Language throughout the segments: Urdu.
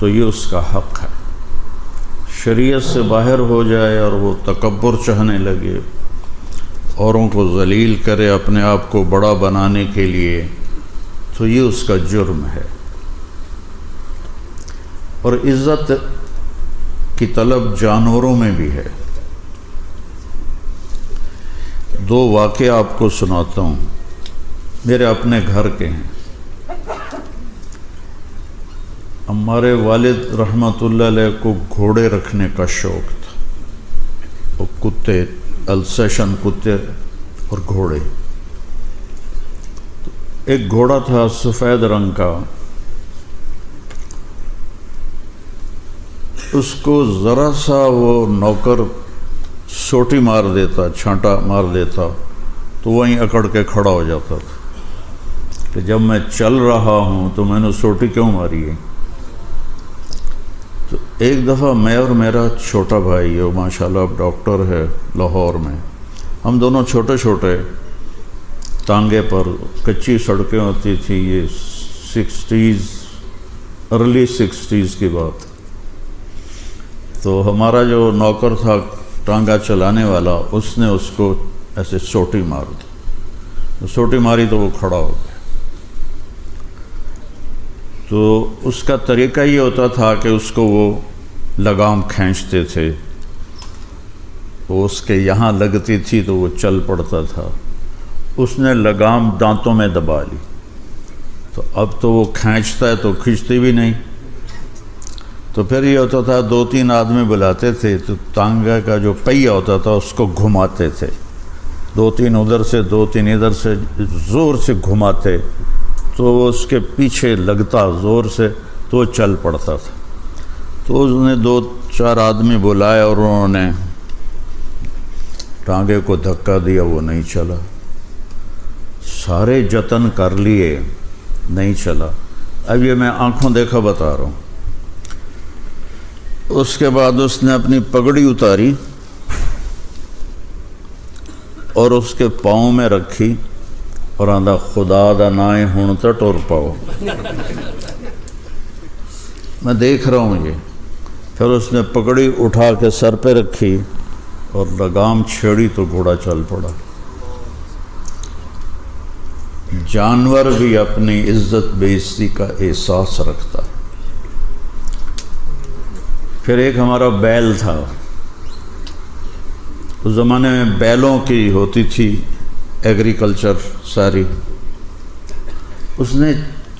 تو یہ اس کا حق ہے۔ شریعت سے باہر ہو جائے اور وہ تکبر چاہنے لگے، اوروں کو ذلیل کرے اپنے آپ کو بڑا بنانے کے لیے، تو یہ اس کا جرم ہے۔ اور عزت کی طلب جانوروں میں بھی ہے۔ دو واقعے آپ کو سناتا ہوں، میرے اپنے گھر کے ہیں۔ ہمارے والد رحمۃ اللہ علیہ کو گھوڑے رکھنے کا شوق تھا، وہ کتے، السیشن کتے اور گھوڑے۔ ایک گھوڑا تھا سفید رنگ کا، اس کو ذرا سا وہ نوکر سوٹی مار دیتا، چھانٹا مار دیتا تو وہیں اکڑ کے کھڑا ہو جاتا تھا کہ جب میں چل رہا ہوں تو میں نے سوٹی کیوں ماری ہے۔ تو ایک دفعہ میں اور میرا چھوٹا بھائی ہے، ماشاءاللہ اب ڈاکٹر ہے لاہور میں، ہم دونوں چھوٹے چھوٹے ٹانگے پر، کچی سڑکیں ہوتی تھی، یہ 60s ارلی 60s کی بات۔ تو ہمارا جو نوکر تھا ٹانگا چلانے والا، اس نے اس کو ایسے سوٹی مار دی، سوٹی ماری تو وہ کھڑا ہو گیا۔ تو اس کا طریقہ یہ ہوتا تھا کہ اس کو وہ لگام کھینچتے تھے، وہ اس کے یہاں لگتی تھی تو وہ چل پڑتا تھا۔ اس نے لگام دانتوں میں دبا لی، تو اب تو وہ کھینچتا ہے تو کھینچتی بھی نہیں۔ تو پھر یہ ہوتا تھا 2-3 آدمی بلاتے تھے، تو ٹانگا کا جو پہیہ ہوتا تھا اس کو گھماتے تھے، 2-3 ادھر سے 2-3 ادھر سے، زور سے گھماتے تو وہ اس کے پیچھے لگتا زور سے تو وہ چل پڑتا تھا۔ تو اس نے 2-4 آدمی بلائے اور انہوں نے ٹانگے کو دھکا دیا، وہ نہیں چلا۔ سارے جتن کر لیے، نہیں چلا۔ اب یہ میں آنکھوں دیکھا بتا رہا ہوں۔ اس کے بعد اس نے اپنی پگڑی اتاری اور اس کے پاؤں میں رکھی اور آندھا خدا دا نائیں ہون تے ٹر پاؤ۔ میں دیکھ رہا ہوں یہ۔ پھر اس نے پگڑی اٹھا کے سر پہ رکھی اور لگام چھیڑی تو گھوڑا چل پڑا۔ جانور بھی اپنی عزت بے عزتی کا احساس رکھتا۔ پھر ایک ہمارا بیل تھا، اس زمانے میں بیلوں کی ہوتی تھی ایگریکلچر ساری، اس نے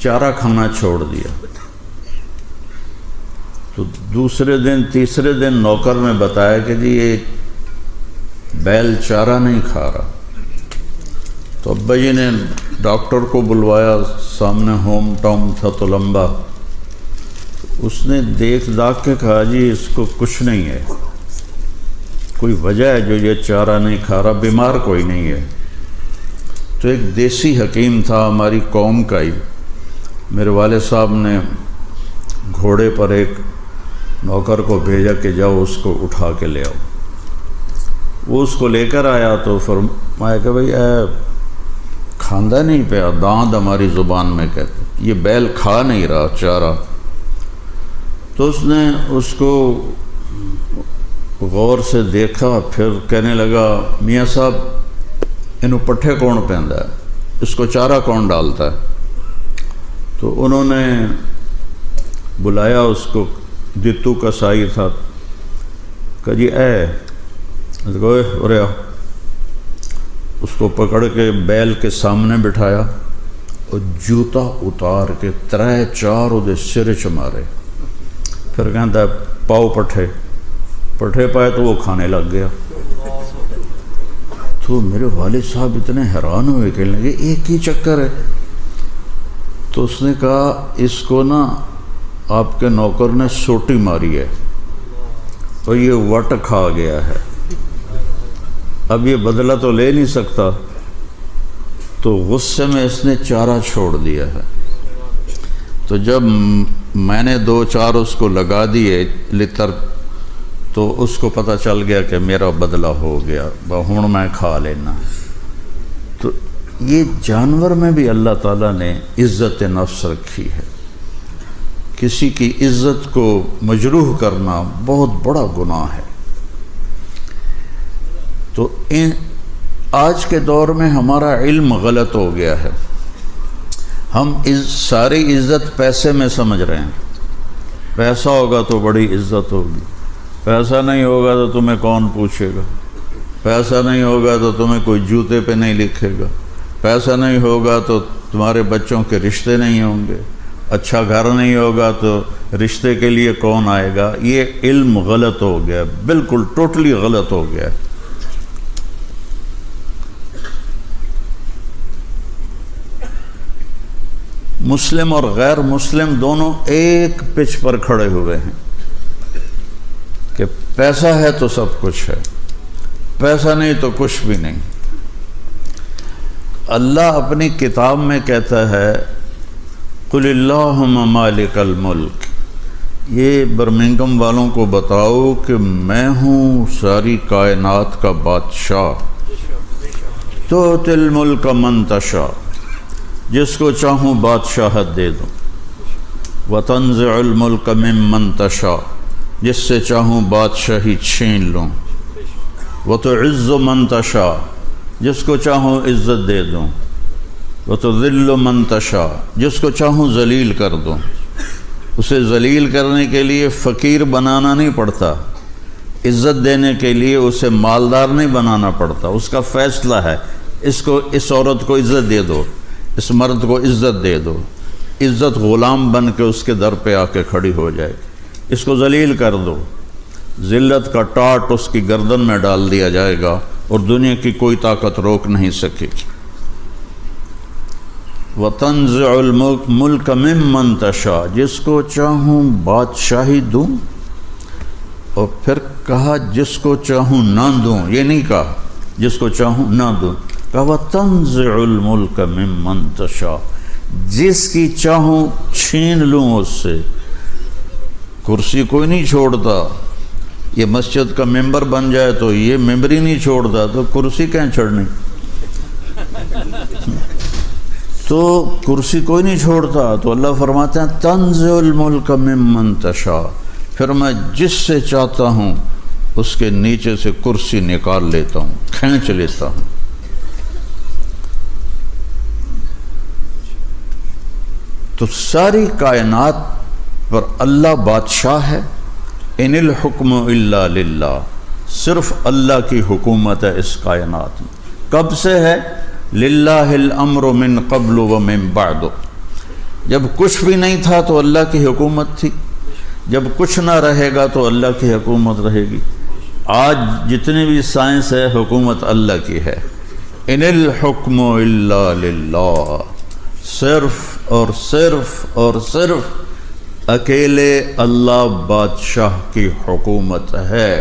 چارہ کھانا چھوڑ دیا۔ تو دوسرے دن تیسرے دن نوکر نے بتایا کہ جی یہ بیل چارہ نہیں کھا رہا۔ تو ابا جی نے ڈاکٹر کو بلوایا، سامنے ہوم ٹاؤن تھا تو لمبا۔ اس نے دیکھ داکھ کے کہا جی اس کو کچھ نہیں ہے، کوئی وجہ ہے جو یہ چارہ نہیں کھا رہا، بیمار کوئی نہیں ہے۔ تو ایک دیسی حکیم تھا ہماری قوم کا ہی، میرے والد صاحب نے گھوڑے پر ایک نوکر کو بھیجا کہ جاؤ اس کو اٹھا کے لے آؤ۔ وہ اس کو لے کر آیا تو فرمایا کہ بھئی کھاندہ نہیں پیا، داند ہماری زبان میں کہتے، یہ بیل کھا نہیں رہا چارہ۔ تو اس نے اس کو غور سے دیکھا، پھر کہنے لگا میاں صاحب انہوں پٹھے کون پہندا ہے، اس کو چارہ کون ڈالتا ہے؟ تو انہوں نے بلایا اس کو، دتو کا سائی تھا، کہا جی ارے اس کو پکڑ کے بیل کے سامنے بٹھایا اور جوتا اتار کے 3-4 وہ سر چ مارے۔ پھر کہتا ہے پاؤ پٹھے پائے تو وہ کھانے لگ گیا۔ تو میرے والد صاحب اتنے حیران ہوئے، کہنے لگے ایک ہی چکر ہے۔ تو اس نے کہا اس کو نا آپ کے نوکر نے سوٹی ماری ہے اور یہ وٹ کھا گیا ہے، اب یہ بدلہ تو لے نہیں سکتا، تو غصے میں اس نے چارہ چھوڑ دیا ہے۔ تو جب میں نے 2-4 اس کو لگا دیے لتر، تو اس کو پتہ چل گیا کہ میرا بدلہ ہو گیا، ہوں میں کھا لینا۔ تو یہ جانور میں بھی اللہ تعالیٰ نے عزت نفس رکھی ہے کسی کی عزت کو مجروح کرنا بہت بڑا گناہ ہے۔ تو آج کے دور میں ہمارا علم غلط ہو گیا ہے، ہم ساری عزت پیسے میں سمجھ رہے ہیں، پیسہ ہوگا تو بڑی عزت ہوگی، پیسہ نہیں ہوگا تو تمہیں کون پوچھے گا، پیسہ نہیں ہوگا تو تمہیں کوئی جوتے پہ نہیں لکھے گا، پیسہ نہیں ہوگا تو تمہارے بچوں کے رشتے نہیں ہوں گے، اچھا گھر نہیں ہوگا تو رشتے کے لیے کون آئے گا۔ یہ علم غلط ہو گیا، بالکل ٹوٹلی غلط ہو گیا۔ مسلم اور غیر مسلم دونوں ایک پچ پر کھڑے ہوئے ہیں کہ پیسہ ہے تو سب کچھ ہے، پیسہ نہیں تو کچھ بھی نہیں۔ اللہ اپنی کتاب میں کہتا ہے قُلِ اللَّهُمَّ مَالِكَ الْمُلْكِ، یہ برمنگم والوں کو بتاؤ کہ میں ہوں ساری کائنات کا بادشاہ، تُؤْتِي الْمُلْكَ مَن تَشَاءُ، جس کو چاہوں بادشاہت دے دوں، وَتَنزِعُ الْمُلْكَ مِمَّن تَشَاءُ، جس سے چاہوں بادشاہی چھین لوں، وَتُعِزُّ مَن تَشَاءُ، جس کو چاہوں عزت دے دوں، وَتُذِلُّ مَن تَشَاءُ، جس کو چاہوں ذلیل کر دوں۔ اسے ذلیل کرنے کے لیے فقیر بنانا نہیں پڑتا، عزت دینے کے لیے اسے مالدار نہیں بنانا پڑتا، اس کا فیصلہ ہے اس عورت کو عزت دے دو، اس مرد کو عزت دے دو، عزت غلام بن کے اس کے در پہ آ کے کھڑی ہو جائے گی۔ اس کو ذلیل کر دو، ذلت کا ٹاٹ اس کی گردن میں ڈال دیا جائے گا اور دنیا کی کوئی طاقت روک نہیں سکے گی۔ وَتَنزِعُ الْمُلْكَ مِمَّن تَشَاءُ، جس کو چاہوں بادشاہی دوں، اور پھر کہا جس کو چاہوں نہ دوں، یہ نہیں کہا جس کو چاہوں نہ دوں، کہا وَتَنزِعُ الْمُلْكَ مِمَّن تَشَاءُ، جس کی چاہوں چھین لوں اس سے۔ کرسی کوئی نہیں چھوڑتا، یہ مسجد کا ممبر بن جائے تو یہ ممبر ہی نہیں چھوڑتا، تو کرسی کہیں چھڑنی؟ تو کرسی کوئی نہیں چھوڑتا، تو اللہ فرماتے ہیں تنزع الملک ممن تشاء، پھر میں جس سے چاہتا ہوں اس کے نیچے سے کرسی نکال لیتا ہوں، کھینچ لیتا ہوں۔ تو ساری کائنات پر اللہ بادشاہ ہے۔ ان الحکم الا للہ، صرف اللہ کی حکومت ہے اس کائنات میں۔ کب سے ہے؟ للہ الامر من قبل ومن بعد، جب کچھ بھی نہیں تھا تو اللہ کی حکومت تھی، جب کچھ نہ رہے گا تو اللہ کی حکومت رہے گی۔ آج جتنی بھی سائنس ہے حکومت اللہ کی ہے۔ ان الحکم الا للہ، صرف اور صرف اور صرف اکیلے اللہ بادشاہ کی حکومت ہے۔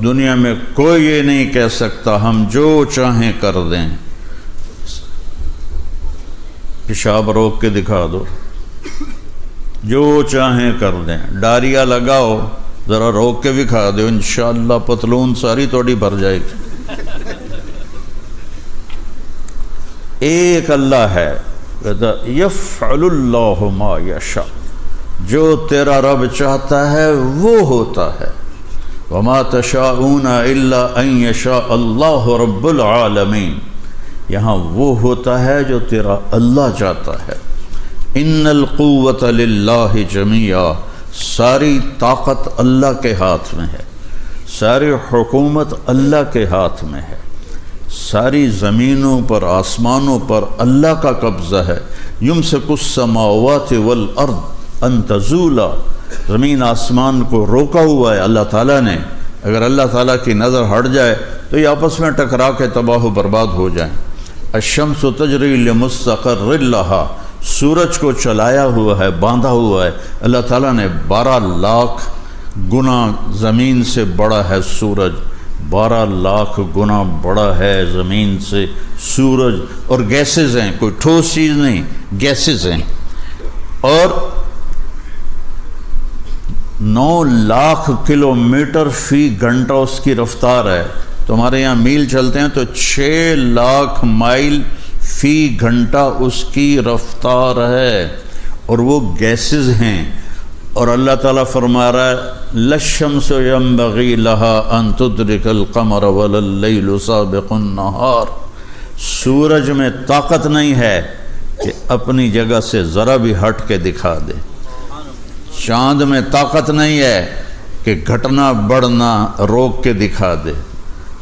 دنیا میں کوئی یہ نہیں کہہ سکتا ہم جو چاہیں کر دیں۔ پیشاب روک کے دکھا دو، جو چاہیں کر دیں۔ ڈاریا لگاؤ، ذرا روک کے بھی کھا دو، انشاءاللہ پتلون ساری توڑی بھر جائے گی۔ ایک اللہ ہے، کہتا یفعل اللہ ما یشاء، جو تیرا رب چاہتا ہے وہ ہوتا ہے۔ وما تشاءون الا ان یشاء اللہ رب العالمین، یہاں وہ ہوتا ہے جو تیرا اللہ چاہتا ہے۔ ان القوۃ للہ جمیعا، ساری طاقت اللہ کے ہاتھ میں ہے، ساری حکومت اللہ کے ہاتھ میں ہے، ساری زمینوں پر آسمانوں پر اللہ کا قبضہ ہے۔ یمسک السماوات والارض ان تزولا، زمین آسمان کو روکا ہوا ہے اللہ تعالیٰ نے، اگر اللہ تعالیٰ کی نظر ہٹ جائے تو یہ آپس میں ٹکرا کے تباہ و برباد ہو جائیں۔ الشمس تجری لمستقر لہا، سورج کو چلایا ہوا ہے، باندھا ہوا ہے اللہ تعالیٰ نے۔ 12 لاکھ گنا زمین سے بڑا ہے سورج، 12 لاکھ گنا بڑا ہے زمین سے سورج، اور گیسز ہیں، کوئی ٹھوس چیز نہیں، گیسز ہیں۔ اور 9 لاکھ کلومیٹر فی گھنٹہ اس کی رفتار ہے۔ تمہارے یہاں میل چلتے ہیں تو 6 لاکھ مائل فی گھنٹہ اس کی رفتار ہے، اور وہ گیسز ہیں، اور اللہ تعالیٰ فرما رہا ہے لَلشَّمْسُ يَنبَغِي لَهَا أَن تُدْرِكَ الْقَمَرَ وَلَا اللَّيْلُ سَابِقُ النَّهَارِ، سورج میں طاقت نہیں ہے کہ اپنی جگہ سے ذرا بھی ہٹ کے دکھا دے، چاند میں طاقت نہیں ہے کہ گھٹنا بڑھنا روک کے دکھا دے،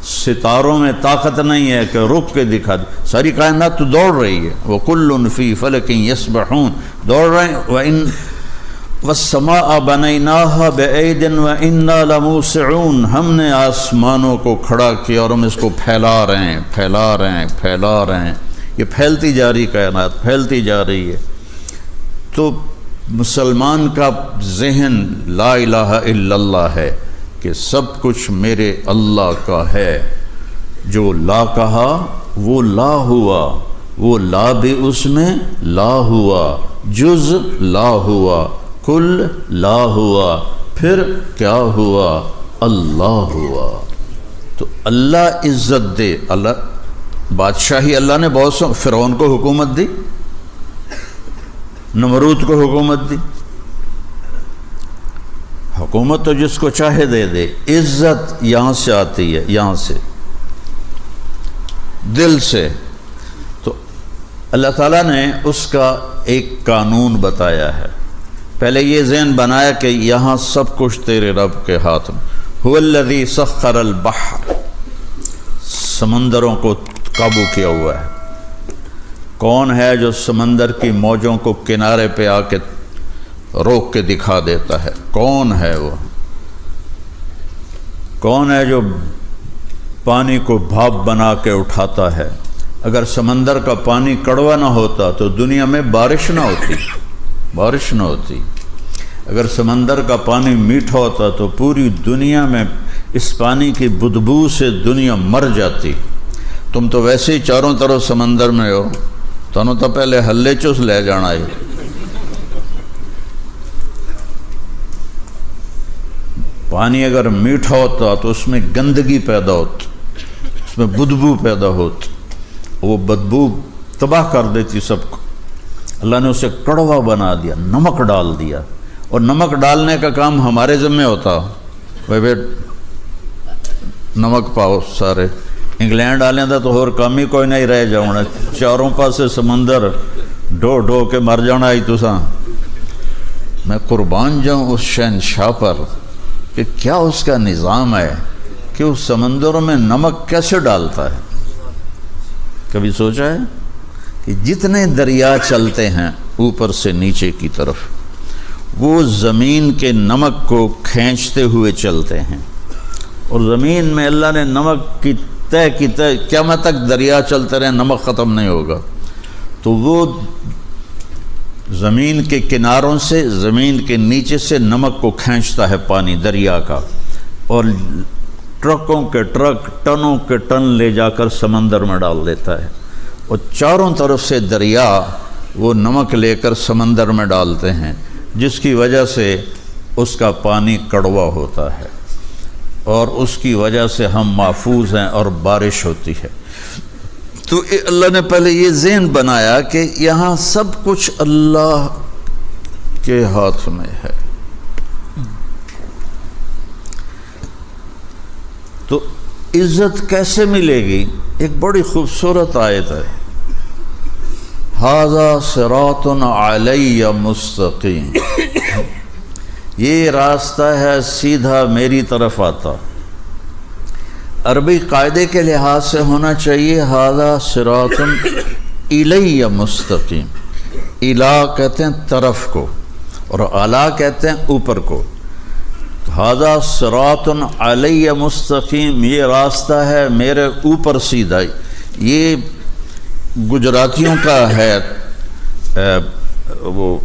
ستاروں میں طاقت نہیں ہے کہ رک کے دکھا دے، ساری کائنات تو دوڑ رہی ہے، وَكُلٌّ فِي فَلَكٍ يَسْبَحُونَ، دوڑ رہے ہیں، وَالسَّمَاءَ بَنَيْنَاهَا بِأَيْدٍ وَإِنَّا لَمُوسِعُونَ، ہم نے آسمانوں کو کھڑا کیا اور ہم اس کو پھیلا رہے ہیں، پھیلا رہے ہیں، پھیلا رہے ہیں، یہ پھیلتی جا رہی کائنات، پھیلتی جا رہی ہے۔ تو مسلمان کا ذہن لا الہ الا اللہ ہے کہ سب کچھ میرے اللہ کا ہے، جو لا کہا وہ لا ہوا، وہ لا بھی اس میں لا ہوا، جز لا ہوا، کل لا ہوا، پھر کیا ہوا؟ اللہ ہوا۔ تو اللہ عزت دے، اللہ بادشاہی، اللہ نے بہت سے فرعون کو حکومت دی، نمرود کو حکومت دی، حکومت تو جس کو چاہے دے دے، عزت یہاں سے آتی ہے، یہاں سے، دل سے۔ تو اللہ تعالیٰ نے اس کا ایک قانون بتایا ہے، پہلے یہ ذہن بنایا کہ یہاں سب کچھ تیرے رب کے ہاتھ میں، هو الذی سخر البحر، سمندروں کو قابو کیا ہوا ہے۔ کون ہے جو سمندر کی موجوں کو کنارے پہ آ کے روک کے دکھا دیتا ہے؟ کون ہے وہ؟ کون ہے جو پانی کو بھاپ بنا کے اٹھاتا ہے؟ اگر سمندر کا پانی کڑوا نہ ہوتا تو دنیا میں بارش نہ ہوتی، بارش نہ ہوتی۔ اگر سمندر کا پانی میٹھا ہوتا تو پوری دنیا میں اس پانی کی بدبو سے دنیا مر جاتی۔ تم تو ویسے ہی چاروں طرف سمندر میں ہو، تنوں تو پہلے ہلے چوس لے جانا ہے۔ پانی اگر میٹھا ہوتا تو اس میں گندگی پیدا ہوتی، اس میں بدبو پیدا ہوتی، وہ بدبو تباہ کر دیتی سب کو۔ اللہ نے اسے کڑوا بنا دیا، نمک ڈال دیا، اور نمک ڈالنے کا کام ہمارے ذمہ ہوتا، بھائی نمک پاؤ سارے، انگلینڈ آلیں دا تو اور کام ہی کوئی نہیں رہ جاؤنا، چاروں پاسے سمندر ڈو ڈو کے مر جانا ہی تساں۔ میں قربان جاؤں اس شہنشاہ پر کہ کیا اس کا نظام ہے کہ اس سمندروں میں نمک کیسے ڈالتا ہے۔ کبھی سوچا ہے کہ جتنے دریا چلتے ہیں اوپر سے نیچے کی طرف، وہ زمین کے نمک کو کھینچتے ہوئے چلتے ہیں، اور زمین میں اللہ نے نمک کی تہ کی تہ، قیامت تک دریا چلتے رہے، نمک ختم نہیں ہوگا۔ تو وہ زمین کے کناروں سے، زمین کے نیچے سے نمک کو کھینچتا ہے پانی دریا کا، اور ٹرکوں کے ٹرک، ٹنوں کے ٹن لے جا کر سمندر میں ڈال دیتا ہے، اور چاروں طرف سے دریا وہ نمک لے کر سمندر میں ڈالتے ہیں، جس کی وجہ سے اس کا پانی کڑوا ہوتا ہے، اور اس کی وجہ سے ہم محفوظ ہیں اور بارش ہوتی ہے۔ تو اللہ نے پہلے یہ ذہن بنایا کہ یہاں سب کچھ اللہ کے ہاتھ میں ہے۔ تو عزت کیسے ملے گی؟ ایک بڑی خوبصورت آیت ہے، ھذا صراط علی مستقیم، یہ راستہ ہے سیدھا میری طرف آتا۔ عربی قاعدے کے لحاظ سے ہونا چاہیے ھذا صراط الی مستقیم، الی کہتے ہیں طرف کو، اور اعلیٰ کہتے ہیں اوپر کو۔ ھذا صراط علی مستقیم، یہ راستہ ہے میرے اوپر سیدھا۔ یہ گجراتیوں کا ہے وہ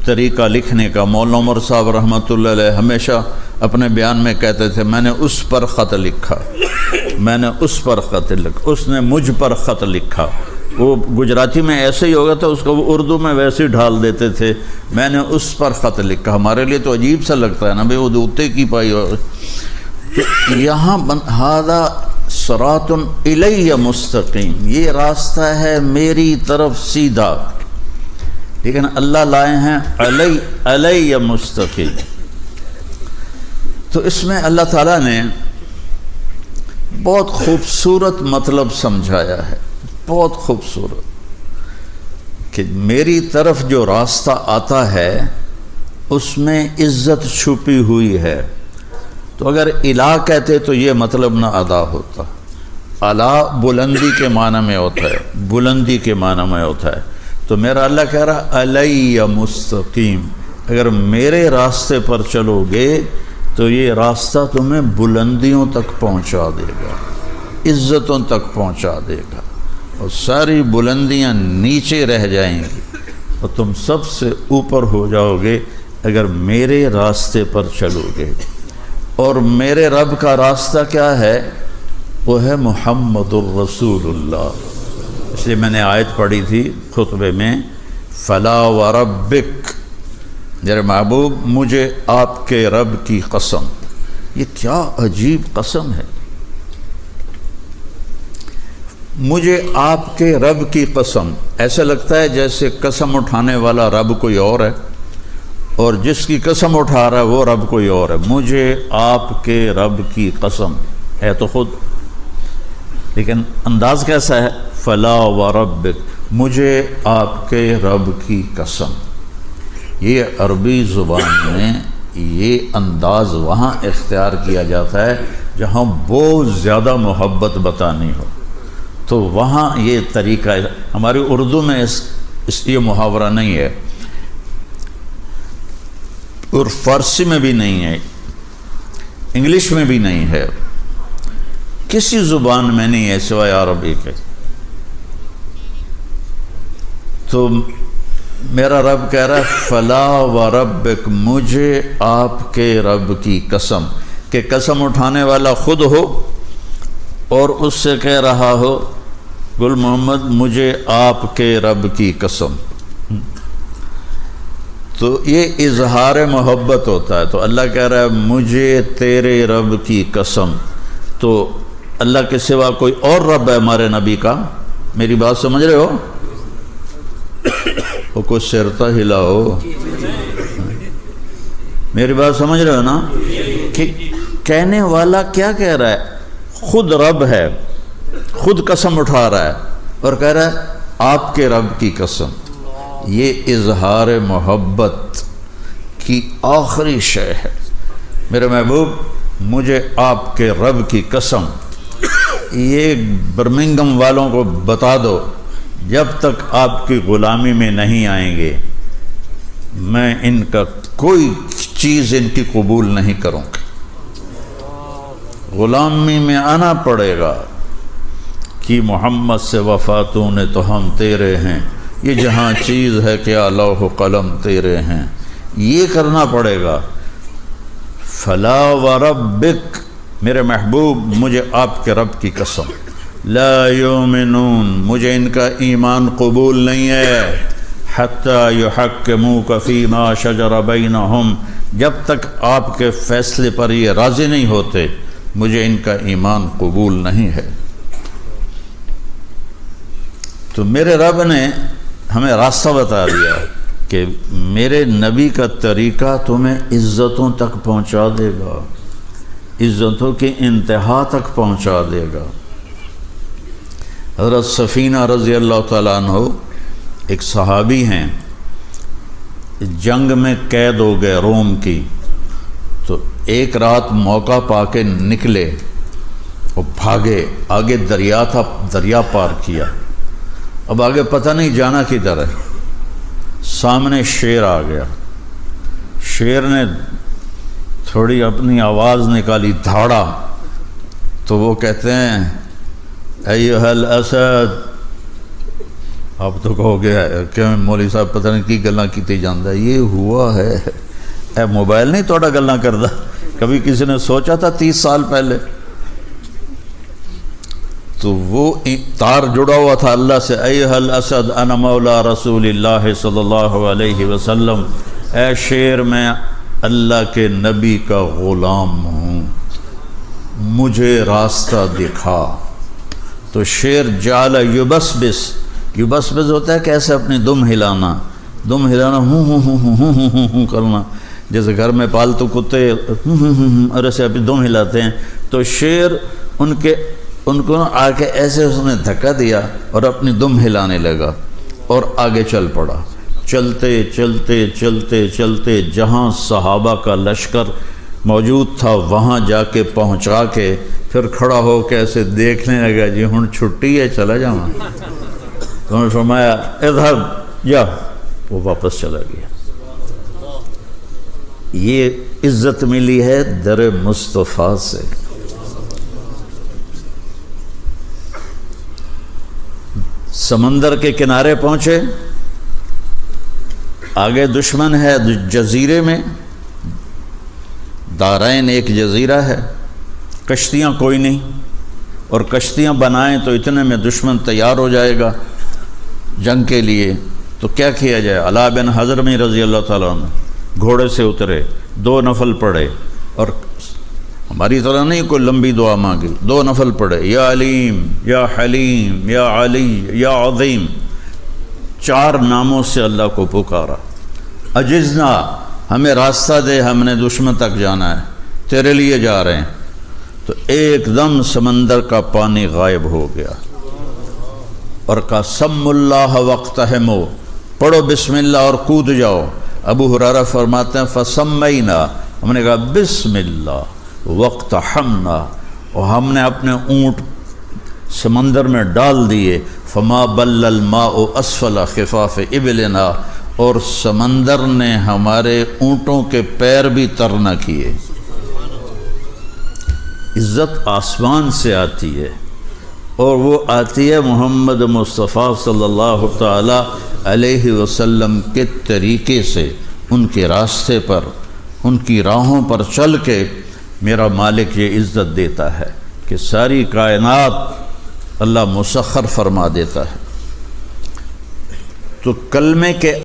طریقہ لکھنے کا۔ مولانا عمر صاحب رحمۃ اللہ علیہ ہمیشہ اپنے بیان میں کہتے تھے، میں نے اس پر خط لکھا، میں نے اس پر خط لکھا، اس نے مجھ پر خط لکھا۔ وہ گجراتی میں ایسے ہی ہوگا تو اس کو وہ اردو میں ویسے ہی ڈھال دیتے تھے، میں نے اس پر خط لکھا۔ ہمارے لیے تو عجیب سا لگتا ہے نا بھائی، وہ دوتے کی پائی ہو۔ یہاں ھذا صراط الی مستقیم، یہ راستہ ہے میری طرف سیدھا۔ لیکن اللہ لائے ہیں علی مستقیم. تو اس میں اللہ تعالیٰ نے بہت خوبصورت مطلب سمجھایا ہے، بہت خوبصورت، کہ میری طرف جو راستہ آتا ہے اس میں عزت چھپی ہوئی ہے. تو اگر الہ کہتے تو یہ مطلب نہ ادا ہوتا. الہ بلندی کے معنی میں ہوتا ہے، بلندی کے معنی میں ہوتا ہے. تو میرا اللہ کہہ رہا علی مستقیم، اگر میرے راستے پر چلو گے تو یہ راستہ تمہیں بلندیوں تک پہنچا دے گا، عزتوں تک پہنچا دے گا، اور ساری بلندیاں نیچے رہ جائیں گی اور تم سب سے اوپر ہو جاؤ گے اگر میرے راستے پر چلو گے. اور میرے رب کا راستہ کیا ہے؟ وہ ہے محمد الرسول اللہ. اس لیے میں نے آیت پڑھی تھی خطبے میں، فلا وربک، میرے محبوب مجھے آپ کے رب کی قسم. یہ کیا عجیب قسم ہے، مجھے آپ کے رب کی قسم. ایسا لگتا ہے جیسے قسم اٹھانے والا رب کوئی اور ہے اور جس کی قسم اٹھا رہا ہے وہ رب کوئی اور ہے. مجھے آپ کے رب کی قسم ہے تو خود، لیکن انداز کیسا ہے؟ فلا وربک، مجھے آپ کے رب کی قسم. یہ عربی زبان میں یہ انداز وہاں اختیار کیا جاتا ہے جہاں بہت زیادہ محبت بتانی ہو، تو وہاں یہ طریقہ ہے. ہماری اردو میں اس یہ محاورہ نہیں ہے، اور فارسی میں بھی نہیں ہے، انگلش میں بھی نہیں ہے، کسی زبان میں نہیں ہے سوائے عربی کے. تو میرا رب کہہ رہا ہے فلا وربک، مجھے آپ کے رب کی قسم، کہ قسم اٹھانے والا خود ہو اور اس سے کہہ رہا ہو گل محمد مجھے آپ کے رب کی قسم. تو یہ اظہار محبت ہوتا ہے. تو اللہ کہہ رہا ہے مجھے تیرے رب کی قسم. تو اللہ کے سوا کوئی اور رب ہے ہمارے نبی کا؟ میری بات سمجھ رہے ہو؟ وہ کوئی سرتا ہلاؤ، میری بات سمجھ رہے ہو نا؟ کہ کہنے والا کیا کہہ رہا ہے؟ خود رب ہے، خود قسم اٹھا رہا ہے اور کہہ رہا ہے آپ کے رب کی قسم. یہ اظہار محبت کی آخری شے ہے. میرے محبوب مجھے آپ کے رب کی قسم. یہ برمنگم والوں کو بتا دو جب تک آپ کی غلامی میں نہیں آئیں گے میں ان کا کوئی چیز ان کی قبول نہیں کروں گا. غلامی میں آنا پڑے گا کہ محمد سے وفاتوں نے تو ہم تیرے ہیں، یہ جہاں چیز ہے کیا لوح و قلم تیرے ہیں، یہ کرنا پڑے گا. فلا وربک، میرے محبوب مجھے آپ کے رب کی قسم، لا یؤمنون، مجھے ان کا ایمان قبول نہیں ہے، حتی یحکموک فیما شجر بینہم، جب تک آپ کے فیصلے پر یہ راضی نہیں ہوتے مجھے ان کا ایمان قبول نہیں ہے. تو میرے رب نے ہمیں راستہ بتا دیا کہ میرے نبی کا طریقہ تمہیں عزتوں تک پہنچا دے گا، عزتوں کی انتہا تک پہنچا دے گا. حضرت سفینہ رضی اللہ تعالیٰ عنہ ایک صحابی ہیں، جنگ میں قید ہو گئے روم کی. تو ایک رات موقع پا کے نکلے اور بھاگے، آگے دریا تھا، دریا پار کیا. اب آگے پتہ نہیں جانا کدھر ہے. سامنے شیر آ گیا. شیر نے تھوڑی اپنی آواز نکالی، دھاڑا. تو وہ کہتے ہیں ایھا الاسد. اب تو کہو گے کہ مولوی صاحب پتہ نہیں کی گلاں کیتی جاندا ہے. یہ ہوا ہے اے موبائل نہیں توڑا گلاں کردا. کبھی کسی نے سوچا تھا 30 سال پہلے؟ تو وہ تار جڑا ہوا تھا اللہ سے. ایھا الاسد انا مولا رسول اللہ صلی اللہ علیہ وسلم، اے شیر میں اللہ کے نبی کا غلام ہوں، مجھے راستہ دکھا. تو شیر جعل یبسبس، یبسبس ہوتا ہے کیسے اپنی دم ہلانا، دم ہلانا ہوں کرنا، جیسے گھر میں پالتو کتے اور ایسے ابھی دم ہلاتے ہیں، تو شیر ان کو آ کے ایسے اس نے دھکا دیا اور اپنی دم ہلانے لگا اور آگے چل پڑا۔ چلتے چلتے چلتے چلتے جہاں صحابہ کا لشکر موجود تھا وہاں جا کے پہنچا کے پھر کھڑا ہو کے ایسے دیکھنے لگا، جی ہن چھٹی ہے چلا جاؤں۔ تو انہوں نے فرمایا اذهب جا، وہ واپس چلا گیا۔ یہ عزت ملی ہے در مصطفیٰ سے۔ سمندر کے کنارے پہنچے، آگے دشمن ہے جزیرے میں، دارین ایک جزیرہ ہے، کشتیاں کوئی نہیں، اور کشتیاں بنائیں تو اتنے میں دشمن تیار ہو جائے گا جنگ کے لیے، تو کیا کیا جائے؟ علا بن حضرمی رضی اللہ تعالیٰ عنہ گھوڑے سے اترے، 2 نفل پڑھے، اور ہماری طرح نہیں کوئی لمبی دعا مانگی، 2 نفل پڑھے، یا علیم یا حلیم یا علی یا عظیم، 4 ناموں سے اللہ کو پکارا۔ اجزنا، ہمیں راستہ دے، ہم نے دشمن تک جانا ہے، تیرے لیے جا رہے ہیں۔ تو ایک دم سمندر کا پانی غائب ہو گیا، اور کہا سم اللہ وقتہمو، پڑھو بسم اللہ اور کود جاؤ۔ ابو ہریرہ فرماتے ہیں فسمینا، ہم نے کہا بسم اللہ وقتحمنا، اور ہم نے اپنے اونٹ سمندر میں ڈال دیے۔ فما بل الماء اسفل خفاف ابلنا، اور سمندر نے ہمارے اونٹوں کے پیر بھی تر نہ کیے۔ عزت آسمان سے آتی ہے، اور وہ آتی ہے محمد مصطفیٰ صلی اللہ تعالی علیہ وسلم کے طریقے سے، ان کے راستے پر، ان کی راہوں پر چل کے میرا مالک یہ عزت دیتا ہے کہ ساری کائنات اللہ مسخر فرما دیتا ہے۔ تو کلمے کے